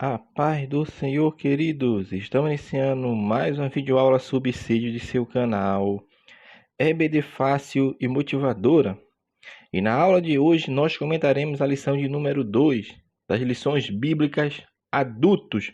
A paz do Senhor, queridos! Estamos iniciando mais uma videoaula subsídio de seu canal EBD Fácil e Motivadora. E na aula de hoje nós comentaremos a lição de número 2 das lições bíblicas adultos,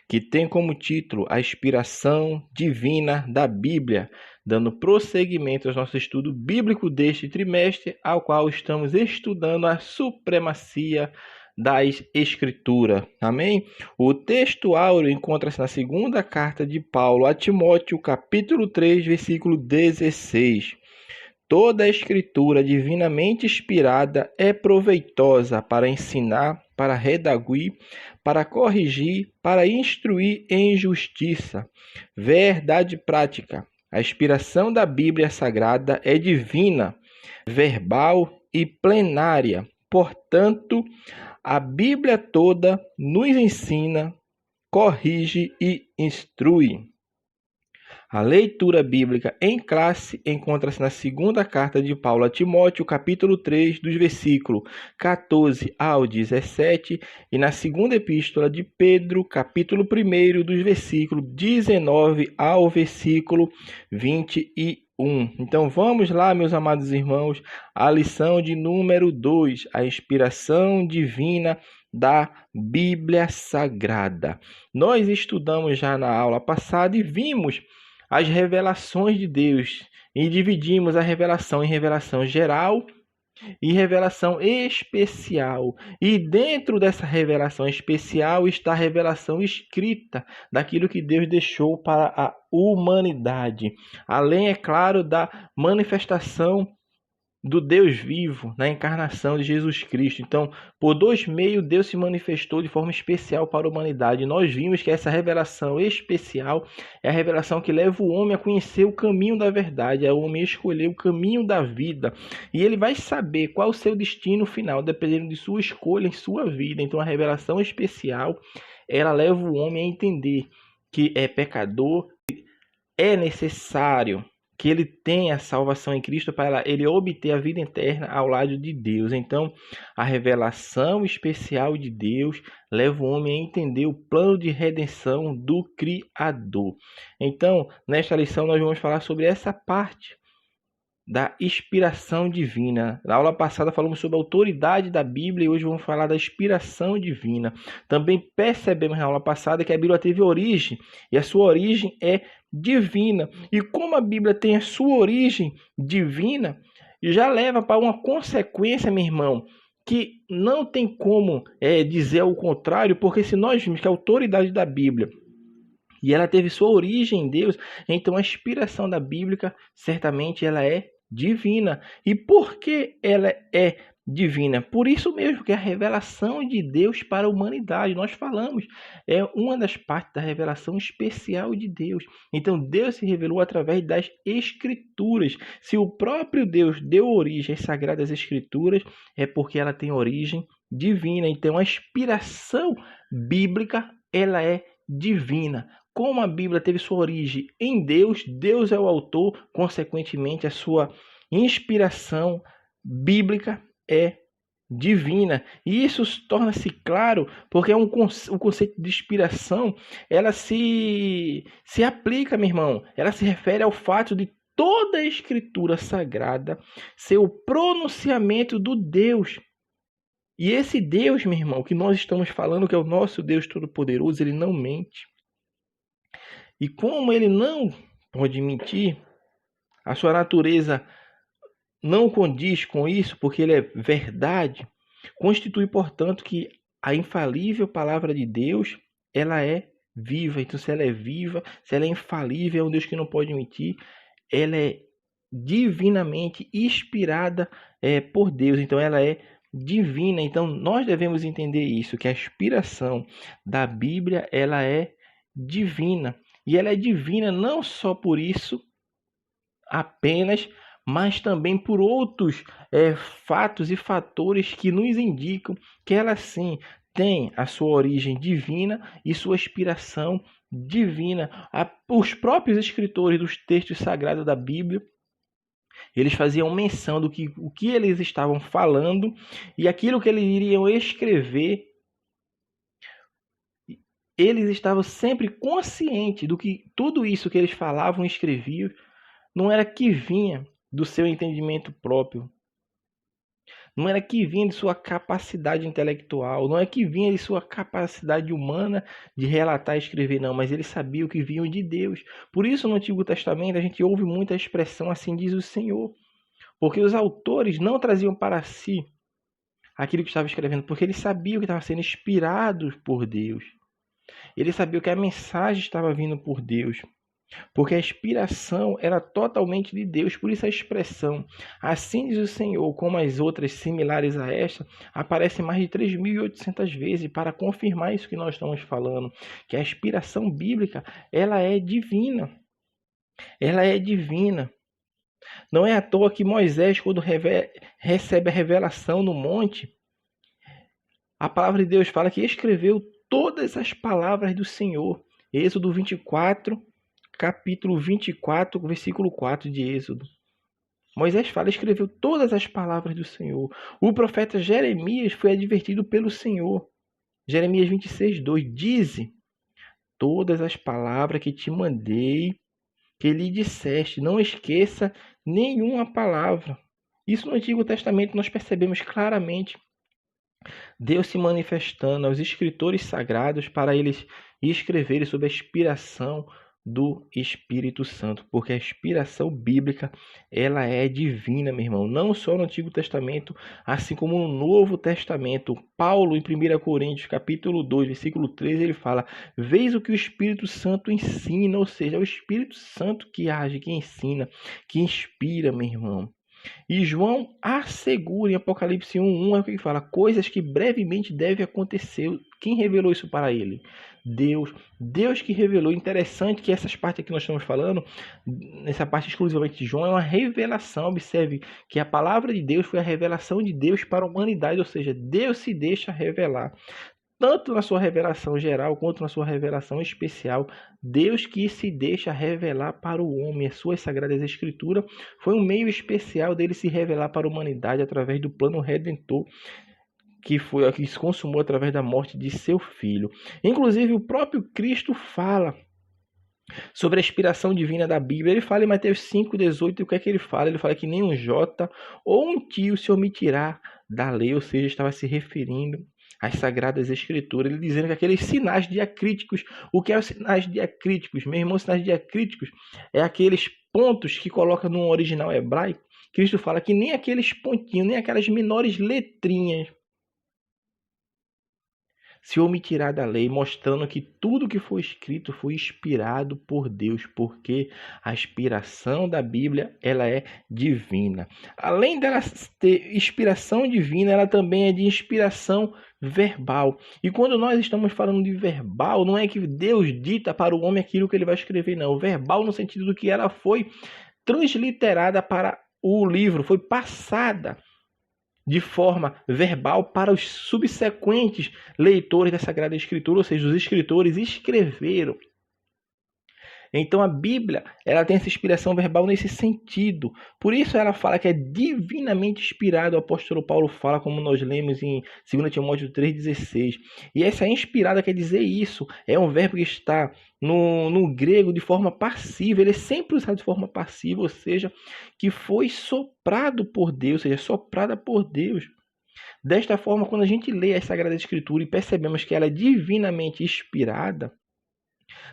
que tem como título A Inspiração Divina da Bíblia, dando prosseguimento ao nosso estudo bíblico deste trimestre, ao qual estamos estudando a supremacia das Escrituras. Amém? O texto áureo encontra-se na segunda carta de Paulo a Timóteo, capítulo 3, versículo 16. Toda a Escritura divinamente inspirada é proveitosa para ensinar, para redaguir, para corrigir, para instruir em justiça. Verdade prática. A inspiração da Bíblia Sagrada é divina, verbal e plenária. Portanto, a Bíblia toda nos ensina, corrige e instrui. A leitura bíblica em classe encontra-se na segunda carta de Paulo a Timóteo, capítulo 3, dos versículos 14 ao 17, e na segunda epístola de Pedro, capítulo 1, dos versículos 19 ao versículo 21. Então vamos lá, meus amados irmãos, a lição de número 2, a inspiração divina da Bíblia Sagrada. Nós estudamos já na aula passada e vimos as revelações de Deus e dividimos a revelação em revelação geral e revelação especial. E dentro dessa revelação especial está a revelação escrita daquilo que Deus deixou para a humanidade. Além, é claro, da manifestação do Deus vivo na encarnação de Jesus Cristo. Então, por dois meios, Deus se manifestou de forma especial para a humanidade. Nós vimos que essa revelação especial é a revelação que leva o homem a conhecer o caminho da verdade, é o homem escolher o caminho da vida. E ele vai saber qual é o seu destino final, dependendo de sua escolha em sua vida. Então, a revelação especial, ela leva o homem a entender que é pecador, é necessário que ele tenha a salvação em Cristo para ele obter a vida eterna ao lado de Deus. Então, a revelação especial de Deus leva o homem a entender o plano de redenção do Criador. Então, nesta lição nós vamos falar sobre essa parte da inspiração divina. Na aula passada falamos sobre a autoridade da Bíblia e hoje vamos falar da inspiração divina. Também percebemos na aula passada que a Bíblia teve origem e a sua origem é divina. E como a Bíblia tem a sua origem divina, já leva para uma consequência, meu irmão, que não tem como dizer o contrário, porque se nós vimos que a autoridade da Bíblia e ela teve sua origem em Deus, então a inspiração da Bíblia certamente ela é divina. E por que ela é divina? Por isso mesmo que a revelação de Deus para a humanidade, nós falamos, é uma das partes da revelação especial de Deus. Então Deus se revelou através das Escrituras. Se o próprio Deus deu origem às Sagradas Escrituras, é porque ela tem origem divina. Então a inspiração bíblica, ela é divina. Como a Bíblia teve sua origem em Deus, Deus é o autor, consequentemente a sua inspiração bíblica é divina. E isso torna-se claro porque o conceito de inspiração, ela se aplica, meu irmão, ela se refere ao fato de toda a Escritura Sagrada ser o pronunciamento do Deus. E esse Deus, meu irmão, que nós estamos falando, que é o nosso Deus Todo-Poderoso, ele não mente. E como ele não pode mentir, a sua natureza não condiz com isso, porque ele é verdade, constitui, portanto, que a infalível palavra de Deus, ela é viva. Então, se ela é viva, se ela é infalível, é um Deus que não pode mentir, ela é divinamente inspirada por Deus. Então, ela é divina. Então, nós devemos entender isso, que a inspiração da Bíblia, ela é divina. E ela é divina não só por isso apenas, mas também por outros fatos e fatores que nos indicam que ela sim tem a sua origem divina e sua inspiração divina. Os próprios escritores dos textos sagrados da Bíblia, eles faziam menção do que o que eles estavam falando e aquilo que eles iriam escrever eles estavam sempre conscientes do que tudo isso que eles falavam e escreviam não era que vinha do seu entendimento próprio, não era que vinha de sua capacidade intelectual, não é que vinha de sua capacidade humana de relatar e escrever, não, mas eles sabiam que vinham de Deus. Por isso, no Antigo Testamento, a gente ouve muita expressão assim diz o Senhor, porque os autores não traziam para si aquilo que estava escrevendo, porque eles sabiam que estava sendo inspirados por Deus. Eles sabiam que a mensagem estava vindo por Deus. Porque a inspiração era totalmente de Deus, por isso a expressão assim diz o Senhor, como as outras similares a esta, aparece mais de 3.800 vezes para confirmar isso que nós estamos falando, que a inspiração bíblica, ela é divina. Ela é divina. Não é à toa que Moisés, quando recebe a revelação no monte, a palavra de Deus fala que escreveu todas as palavras do Senhor. Êxodo 24, capítulo 24, versículo 4 de Êxodo. Moisés fala, escreveu todas as palavras do Senhor. O profeta Jeremias foi advertido pelo Senhor. Jeremias 26, 2. Dize todas as palavras que te mandei, que lhe disseste. Não esqueça nenhuma palavra. Isso no Antigo Testamento nós percebemos claramente. Deus se manifestando aos escritores sagrados para eles escreverem sob a inspiração do Espírito Santo, porque a inspiração bíblica, ela é divina, meu irmão, não só no Antigo Testamento, assim como no Novo Testamento. Paulo, em 1 Coríntios, capítulo 2, versículo 13, ele fala, veis o que o Espírito Santo ensina, ou seja, é o Espírito Santo que age, que ensina, que inspira, meu irmão. E João assegura em Apocalipse 1:1 é o que fala, coisas que brevemente devem acontecer. Quem revelou isso para ele? Deus. Deus que revelou. Interessante que essas partes que nós estamos falando, nessa parte exclusivamente de João, é uma revelação. Observe que a palavra de Deus foi a revelação de Deus para a humanidade, ou seja, Deus se deixa revelar. Tanto na sua revelação geral quanto na sua revelação especial, Deus que se deixa revelar para o homem. As suas sagradas escrituras foi um meio especial dele se revelar para a humanidade através do plano redentor que se consumou através da morte de seu filho. Inclusive, o próprio Cristo fala sobre a inspiração divina da Bíblia. Ele fala em Mateus 5,18, o que é que ele fala? Ele fala que nem um jota ou um tio se omitirá da lei, ou seja, estava se referindo às Sagradas Escrituras, ele dizendo que aqueles sinais diacríticos, o que é os sinais diacríticos? Meu irmão, sinais diacríticos é aqueles pontos que coloca no original hebraico. Cristo fala que nem aqueles pontinhos, nem aquelas menores letrinhas se omitirá da lei, mostrando que tudo que foi escrito foi inspirado por Deus, porque a inspiração da Bíblia, ela é divina. Além dela ter inspiração divina, ela também é de inspiração verbal. E quando nós estamos falando de verbal, não é que Deus dita para o homem aquilo que ele vai escrever, não. Verbal no sentido do que ela foi transliterada para o livro, foi passada de forma verbal para os subsequentes leitores da Sagrada Escritura, ou seja, os escritores escreveram. Então a Bíblia, ela tem essa inspiração verbal nesse sentido. Por isso ela fala que é divinamente inspirado. O apóstolo Paulo fala, como nós lemos em 2 Timóteo 3,16. E essa inspirada quer dizer isso. É um verbo que está no grego de forma passiva. Ele é sempre usado de forma passiva, ou seja, que foi soprado por Deus, ou seja, soprada por Deus. Desta forma, quando a gente lê a Sagrada Escritura e percebemos que ela é divinamente inspirada,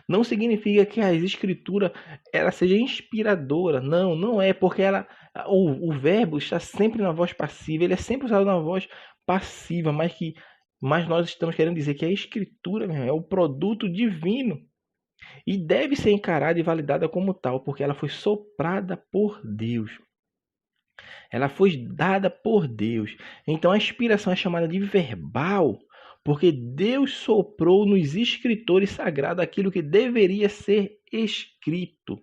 não significa que a escritura ela seja inspiradora. Não, não é, porque o verbo está sempre na voz passiva, ele é sempre usado na voz passiva, mas nós estamos querendo dizer que a escritura é o produto divino e deve ser encarada e validada como tal, porque ela foi soprada por Deus. Ela foi dada por Deus. Então a inspiração é chamada de verbal, porque Deus soprou nos escritores sagrados aquilo que deveria ser escrito.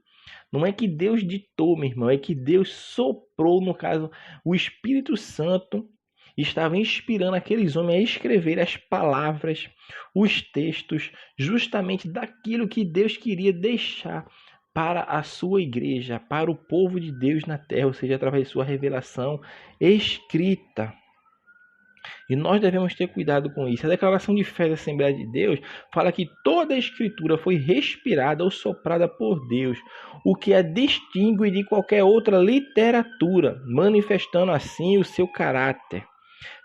Não é que Deus ditou, meu irmão, é que Deus soprou, no caso, o Espírito Santo estava inspirando aqueles homens a escrever as palavras, os textos, justamente daquilo que Deus queria deixar para a sua igreja, para o povo de Deus na terra, ou seja, através de sua revelação escrita. E nós devemos ter cuidado com isso. A declaração de fé da Assembleia de Deus fala que toda a Escritura foi respirada ou soprada por Deus, o que a distingue de qualquer outra literatura, manifestando assim o seu caráter.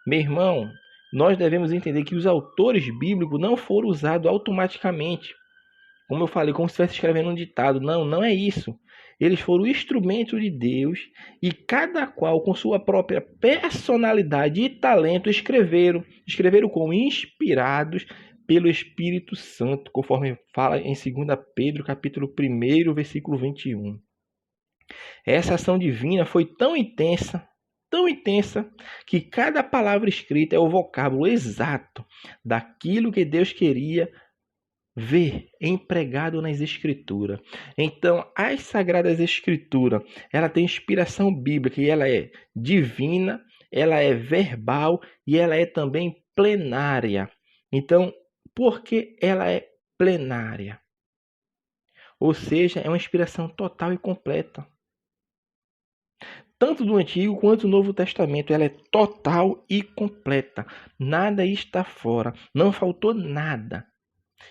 Meu irmão, nós devemos entender que os autores bíblicos não foram usados automaticamente. Como eu falei, como se estivesse escrevendo um ditado. Não, não é isso. Eles foram instrumentos de Deus e cada qual com sua própria personalidade e talento escreveram como inspirados pelo Espírito Santo, conforme fala em 2 Pedro, capítulo 1, versículo 21. Essa ação divina foi tão intensa, que cada palavra escrita é o vocábulo exato daquilo que Deus queria ver empregado nas Escrituras. Então, as Sagradas Escrituras, ela tem inspiração bíblica e ela é divina, ela é verbal e ela é também plenária. Então, por que ela é plenária? Ou seja, é uma inspiração total e completa. Tanto do Antigo quanto do Novo Testamento, ela é total e completa. Nada está fora, não faltou nada.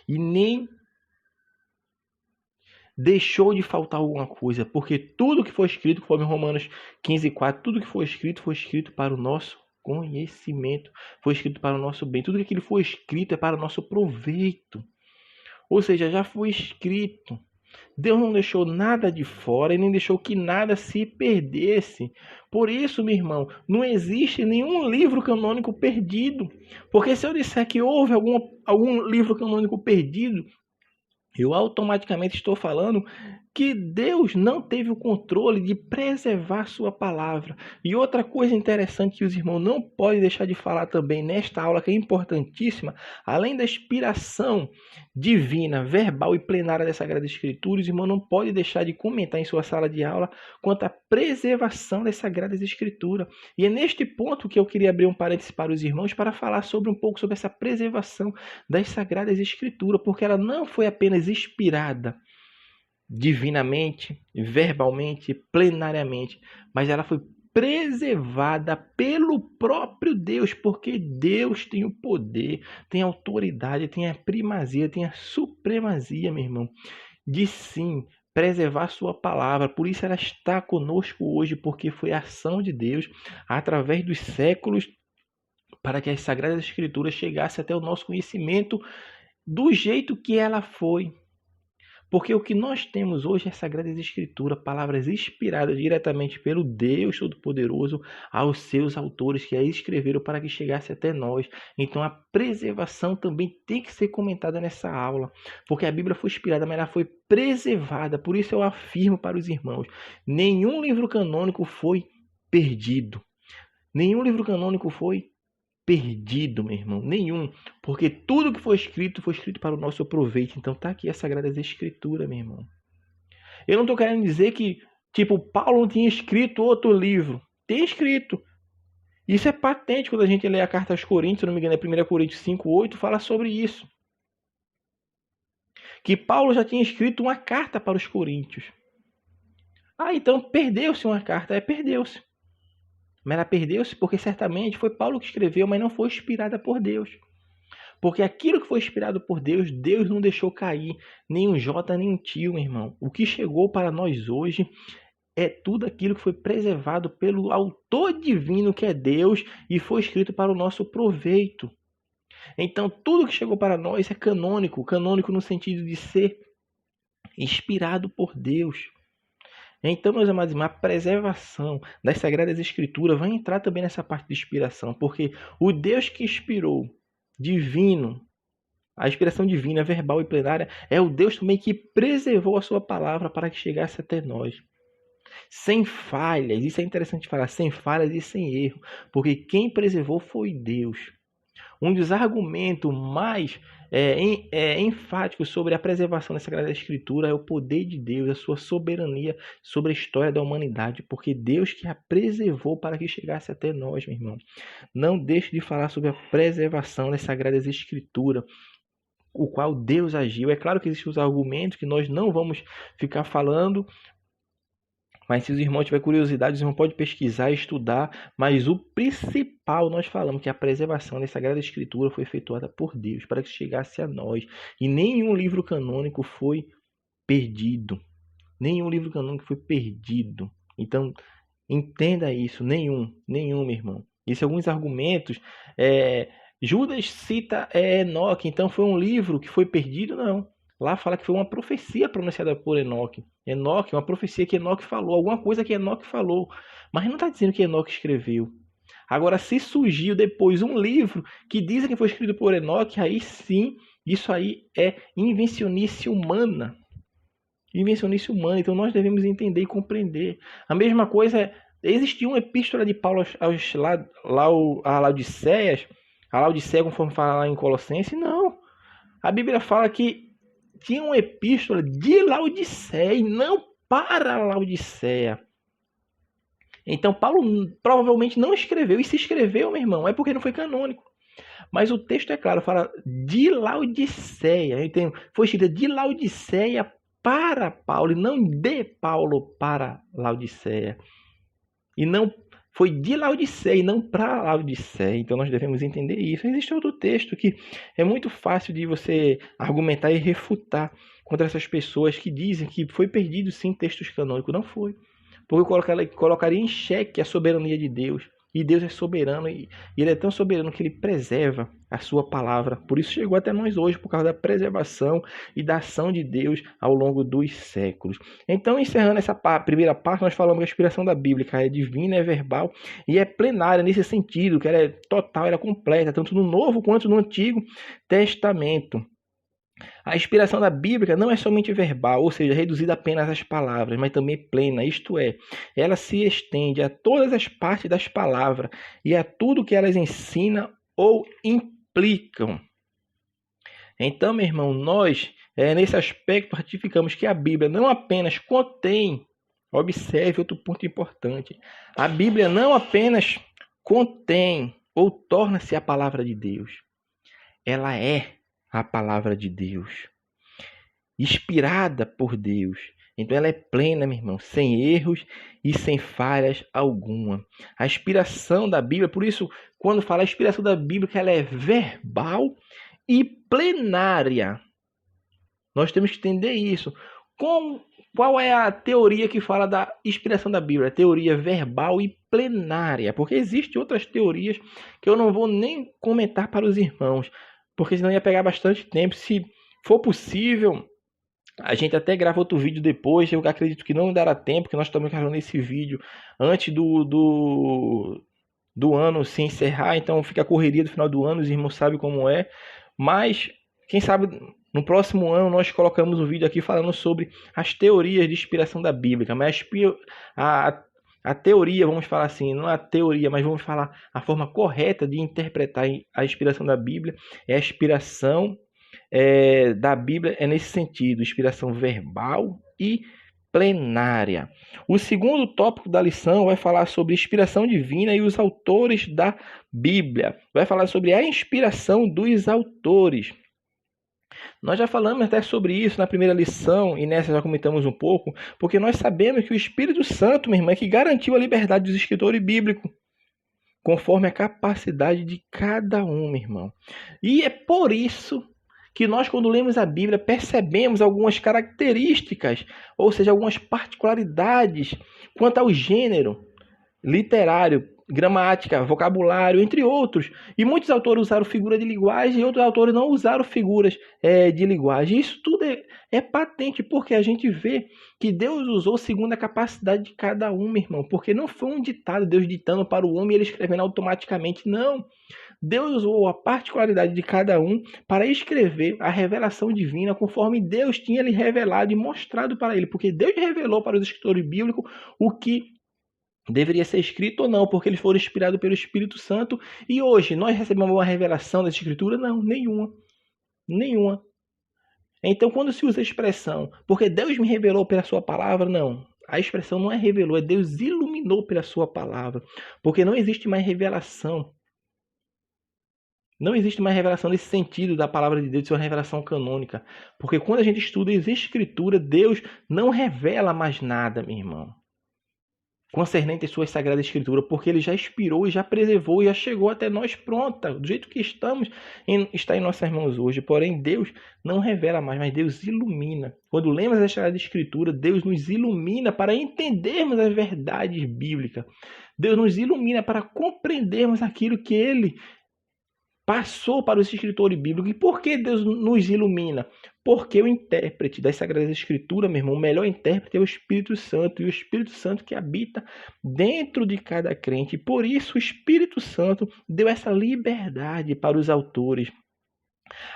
E nem deixou de faltar alguma coisa, porque tudo que foi escrito, conforme Romanos 15:4, tudo que foi escrito para o nosso conhecimento, foi escrito para o nosso bem. Tudo que foi escrito é para o nosso proveito. Ou seja, já foi escrito. Deus não deixou nada de fora e nem deixou que nada se perdesse. Por isso, meu irmão, não existe nenhum livro canônico perdido. Porque se eu disser que houve algum livro canônico perdido, eu automaticamente estou falando que Deus não teve o controle de preservar sua palavra. E outra coisa interessante que os irmãos não podem deixar de falar também nesta aula, que é importantíssima, além da inspiração divina, verbal e plenária da Sagrada Escritura, os irmãos não podem deixar de comentar em sua sala de aula quanto à preservação das Sagradas Escrituras. E é neste ponto que eu queria abrir um parênteses para os irmãos para falar um pouco sobre essa preservação das Sagradas Escrituras, porque ela não foi apenas inspirada divinamente, verbalmente, plenariamente, mas ela foi preservada pelo próprio Deus, porque Deus tem o poder, tem a autoridade, tem a primazia, tem a supremazia, meu irmão, de sim preservar sua palavra. Por isso ela está conosco hoje, porque foi a ação de Deus através dos séculos para que as Sagradas Escrituras chegassem até o nosso conhecimento do jeito que ela foi. Porque o que nós temos hoje é Sagradas Escrituras, palavras inspiradas diretamente pelo Deus Todo-Poderoso aos seus autores que a escreveram para que chegasse até nós. Então a preservação também tem que ser comentada nessa aula, porque a Bíblia foi inspirada, mas ela foi preservada. Por isso eu afirmo para os irmãos, nenhum livro canônico foi perdido. Nenhum livro canônico foi perdido, meu irmão, nenhum, porque tudo que foi escrito para o nosso proveito. Então tá aqui a Sagradas Escrituras, meu irmão. Eu não estou querendo dizer que, Paulo não tinha escrito outro livro. Tem escrito. Isso é patente quando a gente lê a carta aos Coríntios, se não me engano é 1 Coríntios 5:8, fala sobre isso. Que Paulo já tinha escrito uma carta para os Coríntios. Então perdeu-se uma carta, perdeu-se. Mas ela perdeu-se porque certamente foi Paulo que escreveu, mas não foi inspirada por Deus. Porque aquilo que foi inspirado por Deus, Deus não deixou cair nem um jota, nem um tio, meu irmão. O que chegou para nós hoje é tudo aquilo que foi preservado pelo autor divino, que é Deus, e foi escrito para o nosso proveito. Então, tudo que chegou para nós é canônico. Canônico no sentido de ser inspirado por Deus. Então, meus amados, a preservação das Sagradas Escrituras vai entrar também nessa parte de inspiração, porque o Deus que inspirou, divino, a inspiração divina, verbal e plenária, é o Deus também que preservou a sua palavra para que chegasse até nós. Sem falhas, isso é interessante falar, sem falhas e sem erro, porque quem preservou foi Deus. Um dos argumentos mais enfáticos sobre a preservação da Sagrada Escritura é o poder de Deus, a sua soberania sobre a história da humanidade, porque Deus que a preservou para que chegasse até nós, meu irmão. Não deixe de falar sobre a preservação das Sagradas Escrituras, o qual Deus agiu. É claro que existem os argumentos que nós não vamos ficar falando, Mas se os irmãos tiverem curiosidade, os irmãos podem pesquisar, estudar. Mas o principal, nós falamos que a preservação da Sagrada Escritura foi efetuada por Deus, para que chegasse a nós. E nenhum livro canônico foi perdido. Nenhum livro canônico foi perdido. Então, entenda isso. Nenhum, meu irmão. E se alguns argumentos... Judas cita Enoque, então foi um livro que foi perdido? Não. Lá fala que foi uma profecia pronunciada por Enoque. Enoque, uma profecia que Enoque falou, alguma coisa que Enoque falou. Mas não está dizendo que Enoque escreveu. Agora, se surgiu depois um livro que dizem que foi escrito por Enoque, aí sim, isso aí é invencionice humana. Invencionice humana. Então nós devemos entender e compreender. A mesma coisa, existia uma epístola de Paulo a Laodiceias, a Laodiceia, conforme fala lá em Colossenses? Não. A Bíblia fala que tinha uma epístola de Laodiceia e não para Laodiceia. Então Paulo provavelmente não escreveu. E se escreveu, meu irmão, é porque não foi canônico. Mas o texto é claro, fala de Laodiceia. Então, foi escrita de Laodiceia para Paulo e não de Paulo para Laodiceia. E não foi de Laodiceia e não para Laodiceia. Então nós devemos entender isso. Existe outro texto que é muito fácil de você argumentar e refutar contra essas pessoas que dizem que foi perdido sim textos canônicos. Não foi. Porque eu colocaria em xeque a soberania de Deus. E Deus é soberano e Ele é tão soberano que Ele preserva a sua palavra. Por isso chegou até nós hoje, por causa da preservação e da ação de Deus ao longo dos séculos. Então, encerrando essa primeira parte, nós falamos que a inspiração da Bíblia é divina, é verbal e é plenária nesse sentido, que ela é total, ela é completa, tanto no Novo quanto no Antigo Testamento. A inspiração da Bíblia não é somente verbal, ou seja, reduzida apenas às palavras, mas também plena, isto é, ela se estende a todas as partes das palavras e a tudo que elas ensinam ou implicam. Então, meu irmão, nós, nesse aspecto, ratificamos que a Bíblia não apenas contém, observe outro ponto importante, a Bíblia não apenas contém ou torna-se a palavra de Deus, ela é a palavra de Deus, inspirada por Deus. Então ela é plena, meu irmão, sem erros e sem falhas alguma. A inspiração da Bíblia, por isso, quando fala a inspiração da Bíblia, ela é verbal e plenária. Nós temos que entender isso. Qual é a teoria que fala da inspiração da Bíblia? A teoria verbal e plenária. Porque existem outras teorias que eu não vou nem comentar para os irmãos, porque senão ia pegar bastante tempo. Se for possível, a gente até grava outro vídeo depois. Eu acredito que não dará tempo, porque nós estamos gravando esse vídeo antes do ano se encerrar. Então fica a correria do final do ano, os irmãos sabem como é. Mas, quem sabe, no próximo ano nós colocamos um vídeo aqui falando sobre as teorias de inspiração da Bíblia. Mas a teoria, vamos falar assim, não a teoria, mas vamos falar a forma correta de interpretar a inspiração da Bíblia. É a inspiração da Bíblia, é nesse sentido, inspiração verbal e plenária. O segundo tópico da lição vai falar sobre inspiração divina e os autores da Bíblia. Vai falar sobre a inspiração dos autores. Nós já falamos até sobre isso na primeira lição e nessa já comentamos um pouco, porque nós sabemos que o Espírito Santo, minha irmã, é que garantiu a liberdade dos escritores bíblicos, conforme a capacidade de cada um, meu irmão. E é por isso que nós, quando lemos a Bíblia, percebemos algumas características, ou seja, algumas particularidades quanto ao gênero literário, gramática, vocabulário, entre outros. E muitos autores usaram figura de linguagem e outros autores não usaram figuras de linguagem. Isso tudo é patente, porque a gente vê que Deus usou segundo a capacidade de cada um, meu irmão. Porque não foi um ditado, Deus ditando para o homem e ele escrevendo automaticamente, não. Deus usou a particularidade de cada um para escrever a revelação divina conforme Deus tinha lhe revelado e mostrado para ele. Porque Deus revelou para os escritores bíblicos o que deveria ser escrito ou não, porque eles foram inspirados pelo Espírito Santo. E hoje, nós recebemos uma revelação dessa escritura? Não, nenhuma. Então, quando se usa a expressão, porque Deus me revelou pela sua palavra, não. A expressão não é revelou, é Deus iluminou pela sua palavra. Porque não existe mais revelação. Não existe mais revelação nesse sentido da palavra de Deus, de ser uma revelação canônica. Porque quando a gente estuda as escrituras, Deus não revela mais nada, meu irmão. concernente às suas sagradas escrituras, porque ele já inspirou e já preservou e já chegou até nós pronta, do jeito que estamos, está em nossas mãos hoje. Porém, Deus não revela mais, mas Deus ilumina. Quando lemos a sagrada escritura, Deus nos ilumina para entendermos as verdades bíblicas. Deus nos ilumina para compreendermos aquilo que Ele passou para os escritores bíblicos. E por que Deus nos ilumina? Porque o intérprete das Sagradas Escrituras, meu irmão, o melhor intérprete é o Espírito Santo. E o Espírito Santo que habita dentro de cada crente. E por isso o Espírito Santo deu essa liberdade para os autores.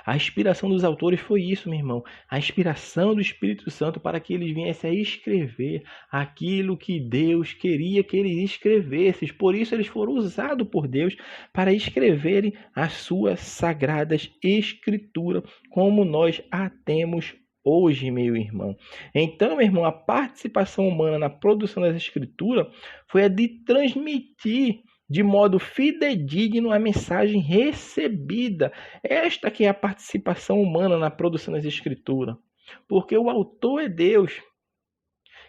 A inspiração dos autores foi isso, meu irmão. A inspiração do Espírito Santo para que eles viessem a escrever aquilo que Deus queria que eles escrevessem. Por isso eles foram usados por Deus para escreverem as suas sagradas escrituras, como nós a temos hoje, meu irmão. Então, meu irmão, a participação humana na produção das escrituras foi a de transmitir de modo fidedigno a mensagem recebida. Esta que é a participação humana na produção das escrituras. Porque o autor é Deus.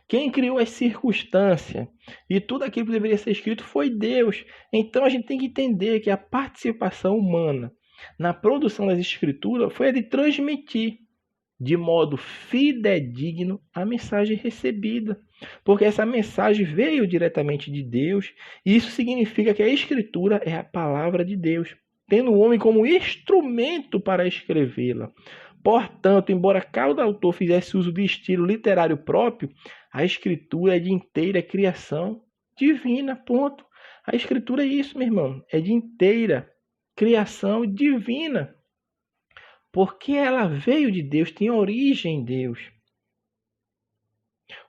Quem criou as circunstâncias e tudo aquilo que deveria ser escrito foi Deus. Então a gente tem que entender que a participação humana na produção das escrituras foi a de transmitir de modo fidedigno a mensagem recebida. Porque essa mensagem veio diretamente de Deus, e isso significa que a Escritura é a palavra de Deus, tendo o homem como instrumento para escrevê-la. Portanto, embora cada autor fizesse uso de estilo literário próprio, a Escritura é de inteira criação divina, ponto. A Escritura é isso, meu irmão, é de inteira criação divina. Porque ela veio de Deus, tem origem em Deus.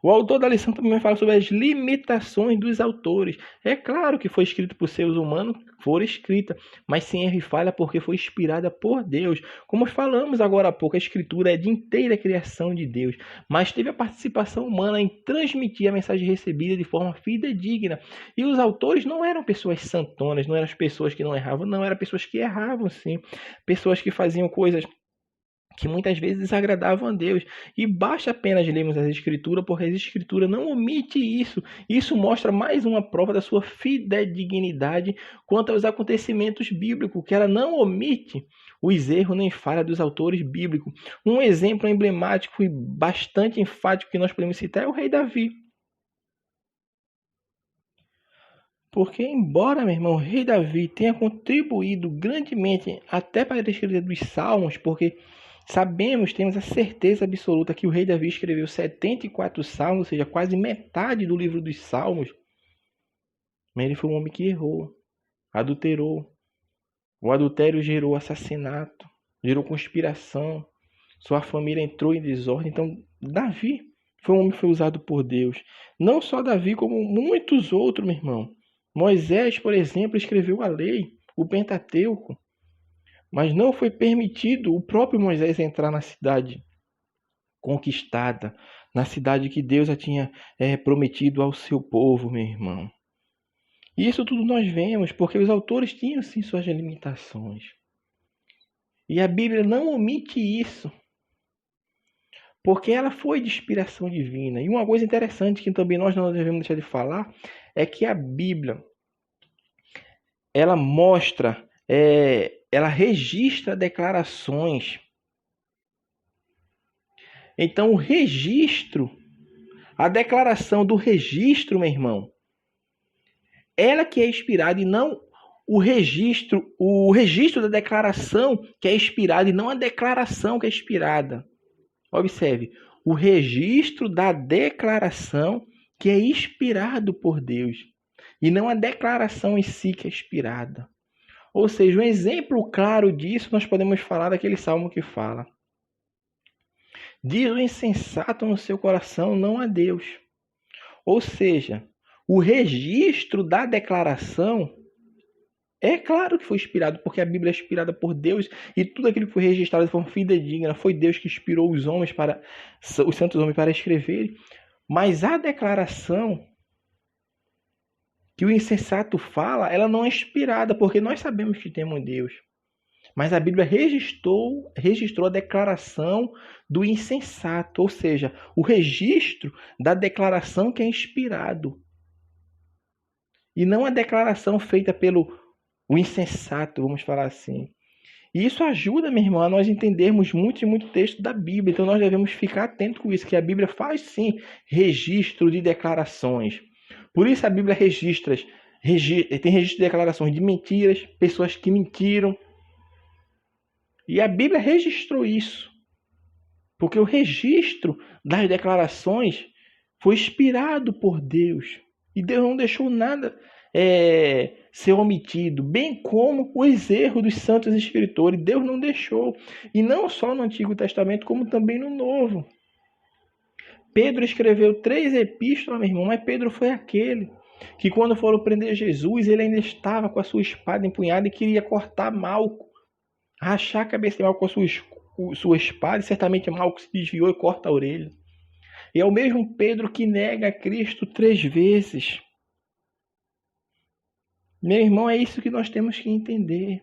O autor da lição também fala sobre as limitações dos autores. É claro que foi escrito por seres humanos, foi escrita, mas sem erro e falha porque foi inspirada por Deus. Como falamos agora há pouco, a escritura é de inteira criação de Deus, mas teve a participação humana em transmitir a mensagem recebida de forma fidedigna. E os autores não eram pessoas santonas, não eram as pessoas que não erravam, não, eram pessoas que erravam sim, pessoas que faziam coisas que muitas vezes desagradavam a Deus. E basta apenas lermos as Escrituras, porque a Escritura não omite isso. Isso mostra mais uma prova da sua fidedignidade quanto aos acontecimentos bíblicos, que ela não omite os erros nem falha dos autores bíblicos. Um exemplo emblemático e bastante enfático que nós podemos citar é o rei Davi. Porque, embora, meu irmão, o rei Davi tenha contribuído grandemente até para a escrita dos Salmos, porque sabemos, temos a certeza absoluta que o rei Davi escreveu 74 salmos, ou seja, quase metade do livro dos Salmos. Mas ele foi um homem que errou, adulterou. O adultério gerou assassinato, gerou conspiração. Sua família entrou em desordem. Então, Davi foi um homem que foi usado por Deus. Não só Davi, como muitos outros, meu irmão. Moisés, por exemplo, escreveu a lei, o Pentateuco. Mas não foi permitido o próprio Moisés entrar na cidade conquistada, na cidade que Deus já tinha prometido ao seu povo, meu irmão. E isso tudo nós vemos, porque os autores tinham sim suas limitações. E a Bíblia não omite isso, porque ela foi de inspiração divina. E uma coisa interessante que também nós não devemos deixar de falar é que a Bíblia, ela mostra, ela registra declarações. Então o registro, a declaração do registro, meu irmão, ela que é inspirada e não o registro da declaração que é inspirada e não a declaração que é inspirada. Observe, o registro da declaração que é inspirado por Deus e não a declaração em si que é inspirada. Ou seja, um exemplo claro disso nós podemos falar daquele salmo que fala: diz o insensato no seu coração, não a Deus. Ou seja, o registro da declaração é claro que foi inspirado, porque a Bíblia é inspirada por Deus e tudo aquilo que foi registrado de forma fidedigna foi Deus que inspirou os santos homens para escreverem. Mas a declaração que o insensato fala, ela não é inspirada, porque nós sabemos que temos Deus. Mas a Bíblia registrou a declaração do insensato, ou seja, o registro da declaração que é inspirado. e não a declaração feita pelo o insensato, vamos falar assim. E isso ajuda, meu irmão, a nós entendermos muito texto da Bíblia. Então nós devemos ficar atentos com isso, que a Bíblia faz sim registro de declarações. Por isso a Bíblia tem registro de declarações de mentiras, pessoas que mentiram. E a Bíblia registrou isso. Porque o registro das declarações foi inspirado por Deus. E Deus não deixou nada ser omitido, bem como os erros dos santos escritores. Deus não deixou. E não só no Antigo Testamento, como também no Novo. Pedro escreveu 3 epístolas, meu irmão, mas Pedro foi aquele que quando foram prender Jesus, ele ainda estava com a sua espada empunhada e queria cortar Malco, rachar a cabeça de Malco com a sua espada, e certamente Malco se desviou e corta a orelha. E é o mesmo Pedro que nega a Cristo 3 vezes. Meu irmão, é isso que nós temos que entender.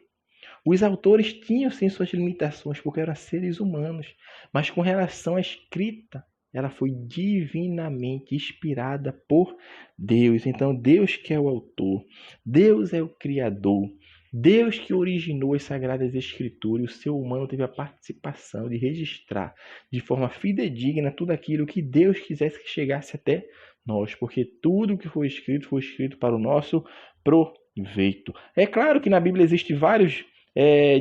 Os autores tinham sim suas limitações, porque eram seres humanos. Mas com relação à escrita, ela foi divinamente inspirada por Deus. Então, Deus que é o autor, Deus é o criador, Deus que originou as Sagradas Escrituras, o ser humano teve a participação de registrar de forma fidedigna tudo aquilo que Deus quisesse que chegasse até nós, porque tudo que foi escrito para o nosso proveito. É claro que na Bíblia existem vários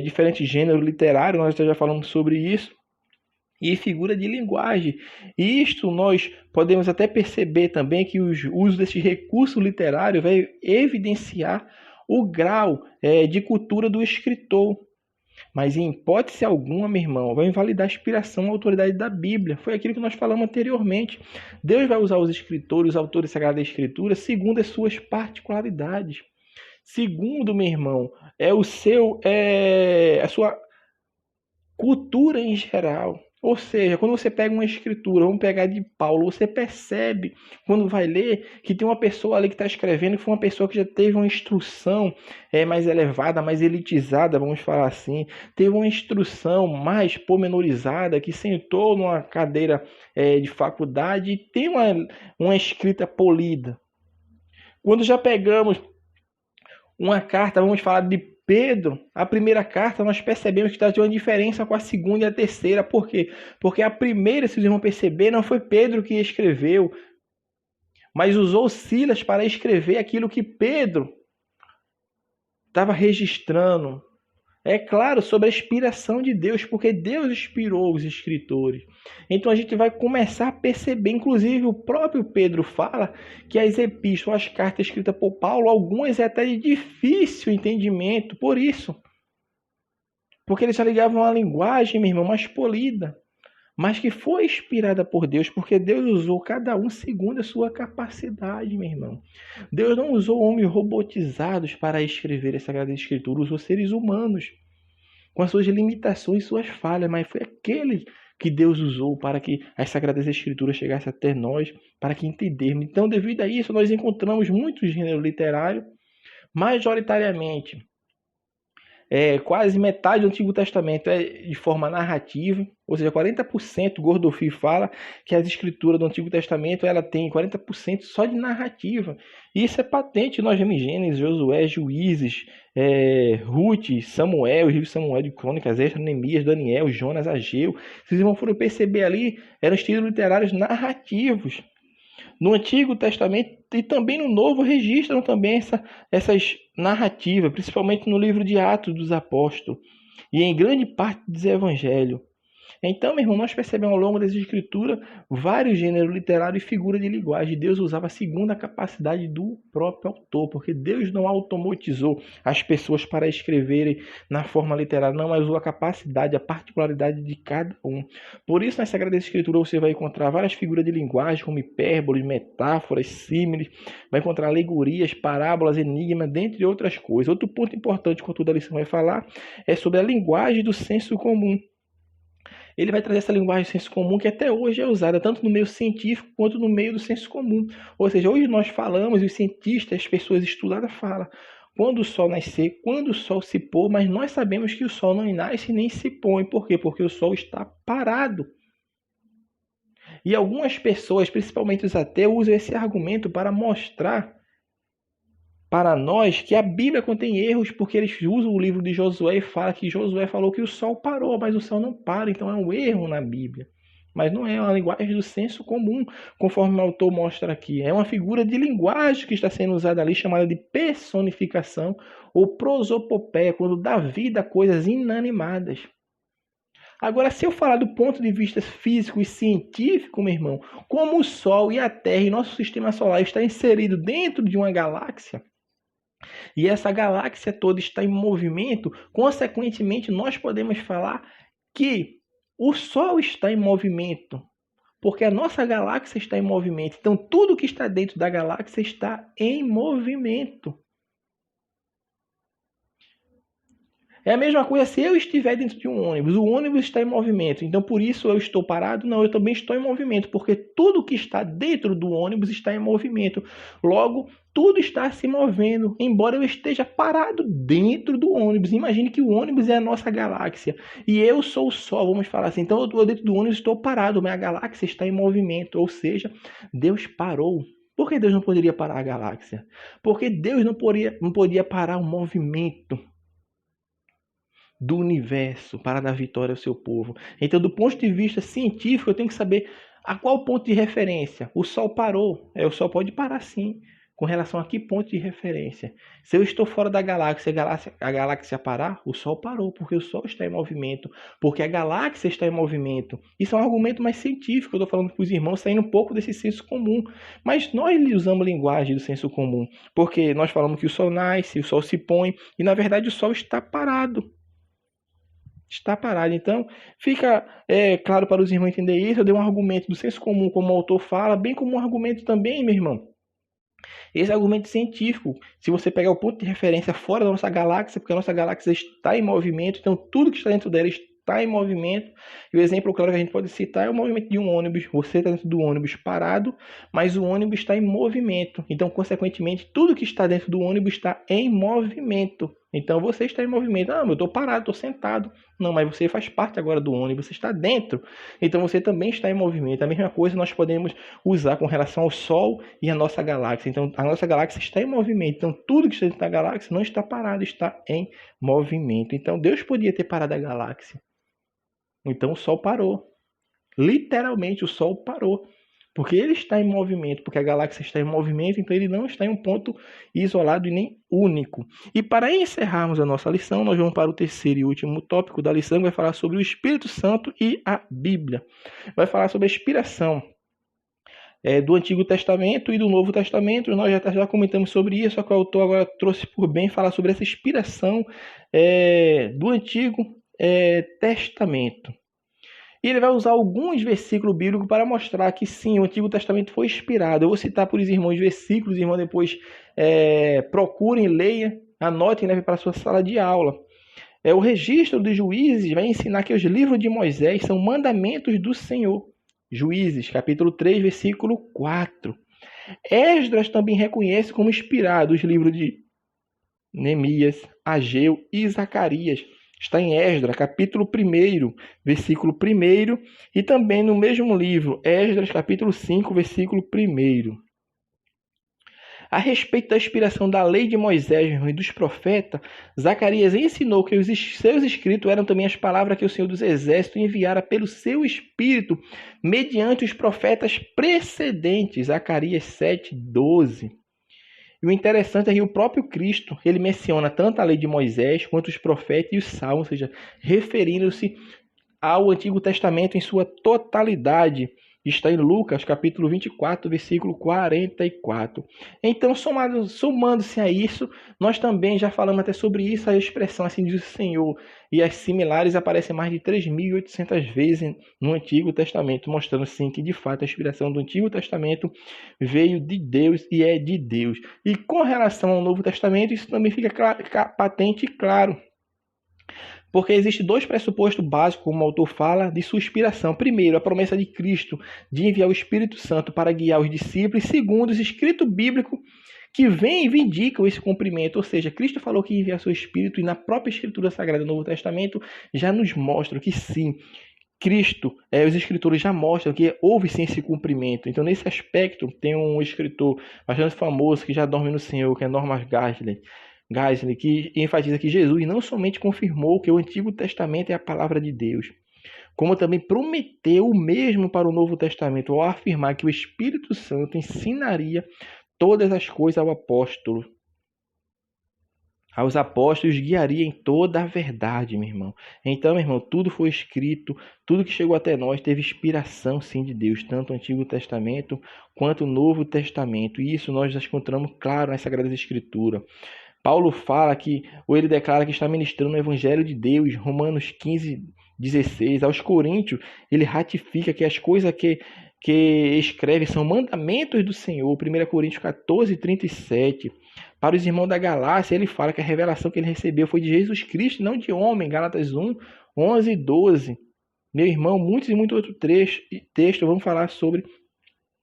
diferentes gêneros literários, nós já falamos sobre isso, e figura de linguagem. E isto nós podemos até perceber também que o uso desse recurso literário vai evidenciar o grau de cultura do escritor. Mas em hipótese alguma, meu irmão, vai invalidar a inspiração e a autoridade da Bíblia. Foi aquilo que nós falamos anteriormente. Deus vai usar os escritores, os autores da Sagrada Escritura, segundo as suas particularidades. Segundo, meu irmão, a sua cultura em geral. Ou seja, quando você pega uma escritura, vamos pegar de Paulo, você percebe, quando vai ler, que tem uma pessoa ali que está escrevendo, que foi uma pessoa que já teve uma instrução mais elevada, mais elitizada, vamos falar assim, teve uma instrução mais pormenorizada, que sentou numa cadeira de faculdade e tem uma escrita polida. Quando já pegamos uma carta, vamos falar de Pedro, a primeira carta, nós percebemos que está de uma diferença com a segunda e a terceira. Por quê? Porque a primeira, se vocês vão perceber, não foi Pedro que escreveu, mas usou Silas para escrever aquilo que Pedro estava registrando. É claro, sobre a inspiração de Deus, porque Deus inspirou os escritores. Então a gente vai começar a perceber, inclusive o próprio Pedro fala que as epístolas, as cartas escritas por Paulo, algumas é até de difícil entendimento, por isso. Porque eles já ligavam a linguagem, meu irmão, mais polida, mas que foi inspirada por Deus, porque Deus usou cada um segundo a sua capacidade, meu irmão. Deus não usou homens robotizados para escrever a Sagrada Escritura, usou seres humanos, com as suas limitações e suas falhas, mas foi aquele que Deus usou para que as Sagradas Escrituras chegassem até nós, para que entendermos. Então, devido a isso, nós encontramos muitos gêneros literários, majoritariamente, quase metade do Antigo Testamento é de forma narrativa, ou seja, 40%, Gordolfi fala que as escrituras do Antigo Testamento ela tem 40% só de narrativa. E isso é patente, nós vemos Gênesis, Josué, Juízes, Ruth, Samuel, Rio Samuel de Crônicas, Esdras, Neemias, Daniel, Jonas, Ageu. Vocês vão perceber ali, eram estilos literários narrativos. No Antigo Testamento e também no Novo registram também essas narrativas, principalmente no livro de Atos dos Apóstolos e em grande parte dos Evangelhos. Então, meu irmão, nós percebemos ao longo das Escrituras vários gêneros literários e figuras de linguagem. Deus usava segundo a capacidade do próprio autor, porque Deus não automatizou as pessoas para escreverem na forma literária, não, mas usou a capacidade, a particularidade de cada um. Por isso, na Sagrada Escritura, você vai encontrar várias figuras de linguagem, como hipérboles, metáforas, símiles, vai encontrar alegorias, parábolas, enigmas, dentre outras coisas. Outro ponto importante que toda a lição vai falar é sobre a linguagem do senso comum. Ele vai trazer essa linguagem do senso comum que até hoje é usada tanto no meio científico quanto no meio do senso comum. Ou seja, hoje nós falamos, e os cientistas, as pessoas estudadas falam, quando o sol nascer, quando o sol se pôr, mas nós sabemos que o sol não nasce nem se põe. Por quê? Porque o sol está parado. E algumas pessoas, principalmente os ateus, usam esse argumento para mostrar para nós que a Bíblia contém erros, porque eles usam o livro de Josué e fala que Josué falou que o sol parou, mas o sol não para, então é um erro na Bíblia. Mas não é uma linguagem do senso comum, conforme o autor mostra aqui. É uma figura de linguagem que está sendo usada ali, chamada de personificação ou prosopopeia, quando dá vida a coisas inanimadas. Agora, se eu falar do ponto de vista físico e científico, meu irmão, como o Sol e a Terra e nosso sistema solar está inserido dentro de uma galáxia, e essa galáxia toda está em movimento, consequentemente, nós podemos falar que o Sol está em movimento, porque a nossa galáxia está em movimento. Então, tudo que está dentro da galáxia está em movimento. É a mesma coisa se eu estiver dentro de um ônibus. O ônibus está em movimento. Então, por isso eu estou parado? Não, eu também estou em movimento, porque tudo que está dentro do ônibus está em movimento. Logo, tudo está se movendo, embora eu esteja parado dentro do ônibus. Imagine que o ônibus é a nossa galáxia e eu sou o Sol, vamos falar assim. Então, eu estou dentro do ônibus, estou parado, mas a galáxia está em movimento, ou seja, Deus parou. Por que Deus não poderia parar a galáxia? Porque Deus não podia parar o movimento do universo para dar vitória ao seu povo. Então, do ponto de vista científico, eu tenho que saber a qual ponto de referência. O Sol parou. O Sol pode parar sim. Com relação a que ponto de referência? Se eu estou fora da galáxia, a galáxia parar, o Sol parou, porque o Sol está em movimento, porque a galáxia está em movimento. Isso é um argumento mais científico, eu estou falando para os irmãos, saindo um pouco desse senso comum. Mas nós usamos a linguagem do senso comum, porque nós falamos que o Sol nasce, o Sol se põe, e na verdade o Sol está parado. Está parado. Então, fica claro para os irmãos entender isso. Eu dei um argumento do senso comum, como o autor fala, bem como um argumento também, meu irmão. Esse argumento científico, se você pegar o ponto de referência fora da nossa galáxia, porque a nossa galáxia está em movimento, então tudo que está dentro dela está em movimento. E o exemplo claro que a gente pode citar é o movimento de um ônibus. Você está dentro do ônibus parado, mas o ônibus está em movimento. Então, consequentemente, tudo que está dentro do ônibus está em movimento. Então, você está em movimento. Ah, eu estou parado, estou sentado. Não, mas você faz parte agora do ônibus, você está dentro. Então, você também está em movimento. A mesma coisa nós podemos usar com relação ao Sol e a nossa galáxia. Então, a nossa galáxia está em movimento. Então, tudo que está dentro da galáxia não está parado, está em movimento. Então, Deus podia ter parado a galáxia. Então, o Sol parou. Literalmente, o Sol parou. Porque ele está em movimento, porque a galáxia está em movimento, então ele não está em um ponto isolado e nem único. E para encerrarmos a nossa lição, nós vamos para o terceiro e último tópico da lição, que vai falar sobre o Espírito Santo e a Bíblia. Vai falar sobre a inspiração do Antigo Testamento e do Novo Testamento. Nós já comentamos sobre isso, só que o autor agora trouxe por bem falar sobre essa inspiração do Antigo Testamento. E ele vai usar alguns versículos bíblicos para mostrar que sim, o Antigo Testamento foi inspirado. Eu vou citar por os irmãos versículos, os irmãos depois procurem, leiam, anotem e levem para a sua sala de aula. O registro dos Juízes vai ensinar que os livros de Moisés são mandamentos do Senhor. Juízes, capítulo 3, versículo 4. Esdras também reconhece como inspirado os livros de Neemias, Ageu e Zacarias. Está em Esdras, capítulo 1, versículo 1, e também no mesmo livro, Esdras, capítulo 5, versículo 1. A respeito da inspiração da lei de Moisés e dos profetas, Zacarias ensinou que os seus escritos eram também as palavras que o Senhor dos Exércitos enviara pelo seu Espírito, mediante os profetas precedentes, Zacarias 7, 12. E o interessante é que o próprio Cristo, ele menciona tanto a lei de Moisés, quanto os profetas e os salmos, ou seja, referindo-se ao Antigo Testamento em sua totalidade. Está em Lucas, capítulo 24, versículo 44. Então, somando-se a isso, nós também já falamos até sobre isso, a expressão assim diz o Senhor. E as similares aparecem mais de 3.800 vezes no Antigo Testamento, mostrando sim que de fato a inspiração do Antigo Testamento veio de Deus e é de Deus. E com relação ao Novo Testamento, isso também fica patente e claro. Porque existem dois pressupostos básicos, como o autor fala, de sua inspiração. Primeiro, a promessa de Cristo de enviar o Espírito Santo para guiar os discípulos. E segundo, os escritos bíblicos que vêm e vindicam esse cumprimento. Ou seja, Cristo falou que ia enviar seu Espírito e na própria Escritura Sagrada do Novo Testamento já nos mostra que sim, Cristo, os escritores já mostram que houve sim esse cumprimento. Então, nesse aspecto, tem um escritor bastante famoso que já dorme no Senhor, que é Norman Geisler, que enfatiza que Jesus não somente confirmou que o Antigo Testamento é a palavra de Deus, como também prometeu o mesmo para o Novo Testamento, ao afirmar que o Espírito Santo ensinaria todas as coisas aos apóstolos, guiaria em toda a verdade, meu irmão. Então, meu irmão, tudo foi escrito, tudo que chegou até nós teve inspiração, sim, de Deus, tanto o Antigo Testamento quanto o Novo Testamento. E isso nós já encontramos claro nas Sagradas Escrituras. Paulo fala que, ou ele declara que está ministrando o Evangelho de Deus, Romanos 15:16. Aos Coríntios, ele ratifica que as coisas que escreve são mandamentos do Senhor, 1 Coríntios 14:37. Para os irmãos da Galácia, ele fala que a revelação que ele recebeu foi de Jesus Cristo, não de homem, Gálatas 1:11-12. Meu irmão, muitos e muitos outros textos vão falar sobre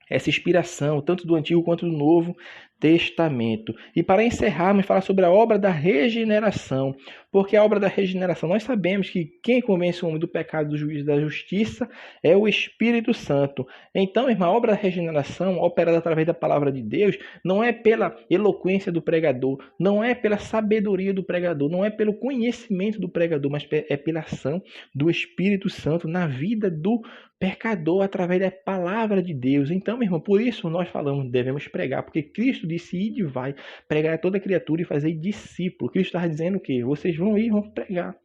essa inspiração, tanto do Antigo quanto do Novo Testamento. E para encerrarmos, falar sobre a obra da regeneração. Porque a obra da regeneração, nós sabemos que quem convence o homem do pecado, do juízo e da justiça é o Espírito Santo. Então, irmã, a obra da regeneração, operada através da palavra de Deus, não é pela eloquência do pregador, não é pela sabedoria do pregador, não é pelo conhecimento do pregador, mas é pela ação do Espírito Santo na vida do pecador através da palavra de Deus. Então, meu irmão, por isso nós falamos, devemos pregar, porque Cristo disse, ide e vai, pregar a toda criatura e fazer discípulo. Cristo está dizendo o quê? Vocês vão ir, vão pregar.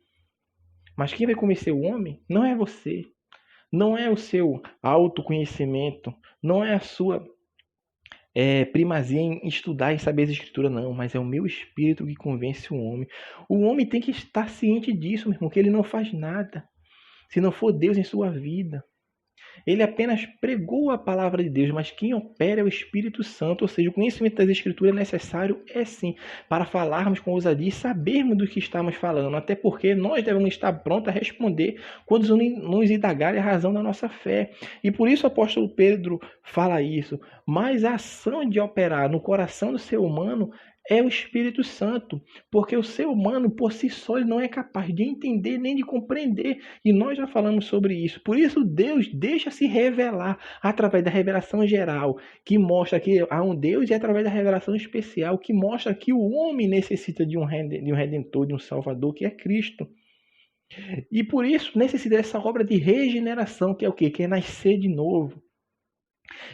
Mas quem vai convencer o homem não é você, não é o seu autoconhecimento, não é a sua primazia em estudar e saber as escrituras, não, mas é o meu espírito que convence o homem. O homem tem que estar ciente disso, meu irmão, que ele não faz nada se não for Deus em sua vida. Ele apenas pregou a palavra de Deus, mas quem opera é o Espírito Santo, ou seja, o conhecimento das Escrituras é necessário, sim, para falarmos com ousadia e sabermos do que estamos falando, até porque nós devemos estar prontos a responder quando nos indagarem a razão da nossa fé. E por isso o apóstolo Pedro fala isso, mas a ação de operar no coração do ser humano é o Espírito Santo, porque o ser humano por si só ele não é capaz de entender nem de compreender, e nós já falamos sobre isso. Por isso Deus deixa se revelar através da revelação geral, que mostra que há um Deus, e através da revelação especial, que mostra que o homem necessita de um redentor, de um salvador, que é Cristo. E por isso necessita dessa obra de regeneração, que é o quê? Que é nascer de novo.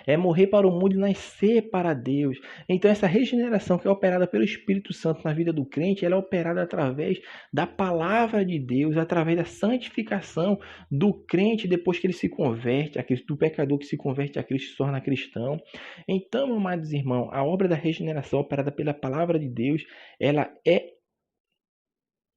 É morrer para o mundo e nascer para Deus. Então essa regeneração que é operada pelo Espírito Santo na vida do crente, ela é operada através da palavra de Deus, através da santificação do crente depois que ele se converte a Cristo, do pecador que se converte a Cristo e se torna cristão. Então, amados irmãos, a obra da regeneração operada pela palavra de Deus, ela é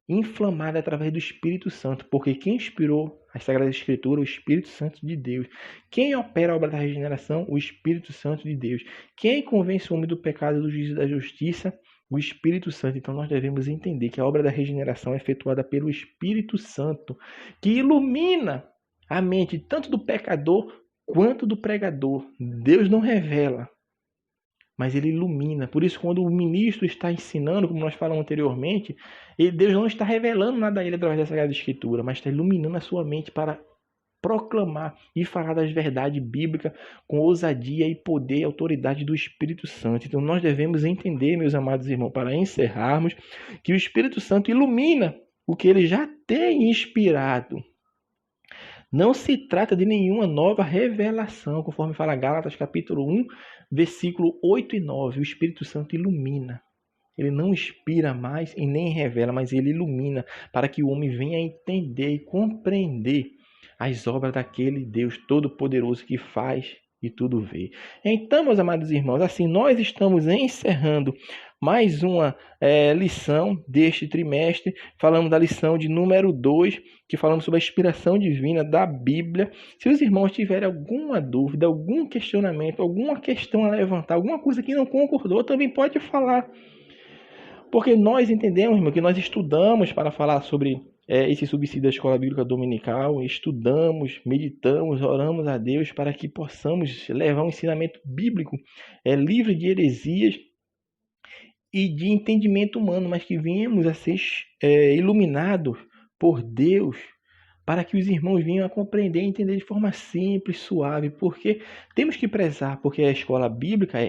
inflamada através do Espírito Santo, porque quem inspirou as Sagradas Escrituras, o Espírito Santo de Deus. Quem opera a obra da regeneração? O Espírito Santo de Deus. Quem convence o homem do pecado, do juízo e da justiça? O Espírito Santo. Então nós devemos entender que a obra da regeneração é efetuada pelo Espírito Santo, que ilumina a mente tanto do pecador quanto do pregador. Deus não revela, mas ele ilumina. Por isso, quando o ministro está ensinando, como nós falamos anteriormente, Deus não está revelando nada a ele através da Sagrada Escritura, mas está iluminando a sua mente para proclamar e falar das verdades bíblicas com ousadia e poder e autoridade do Espírito Santo. Então nós devemos entender, meus amados irmãos, para encerrarmos, que o Espírito Santo ilumina o que ele já tem inspirado. Não se trata de nenhuma nova revelação, conforme fala Gálatas capítulo 1, versículo 8 e 9. O Espírito Santo ilumina. Ele não inspira mais e nem revela, mas ele ilumina para que o homem venha a entender e compreender as obras daquele Deus Todo-Poderoso que faz e tudo vê. Então, meus amados irmãos, assim nós estamos encerrando mais uma lição deste trimestre. Falamos da lição de número 2, que falamos sobre a inspiração divina da Bíblia. Se os irmãos tiverem alguma dúvida, algum questionamento, alguma questão a levantar, alguma coisa que não concordou, também pode falar. Porque nós entendemos, irmão, que nós estudamos para falar sobre esse subsídio da Escola Bíblica Dominical, estudamos, meditamos, oramos a Deus para que possamos levar um ensinamento bíblico livre de heresias e de entendimento humano, mas que venhamos a ser iluminados por Deus para que os irmãos venham a compreender e entender de forma simples, suave, porque temos que prezar, porque a escola bíblica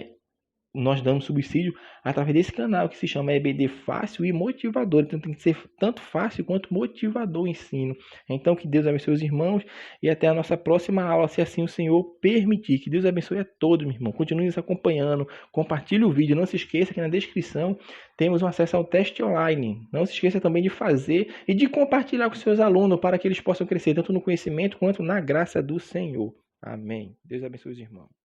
nós damos subsídio através desse canal que se chama EBD Fácil e Motivador. Então tem que ser tanto fácil quanto motivador o ensino. Então que Deus abençoe os irmãos e até a nossa próxima aula, se assim o Senhor permitir. Que Deus abençoe a todos, meu irmão. Continue nos acompanhando, compartilhe o vídeo. Não se esqueça que na descrição temos um acesso ao teste online. Não se esqueça também de fazer e de compartilhar com seus alunos para que eles possam crescer tanto no conhecimento quanto na graça do Senhor. Amém. Deus abençoe os irmãos.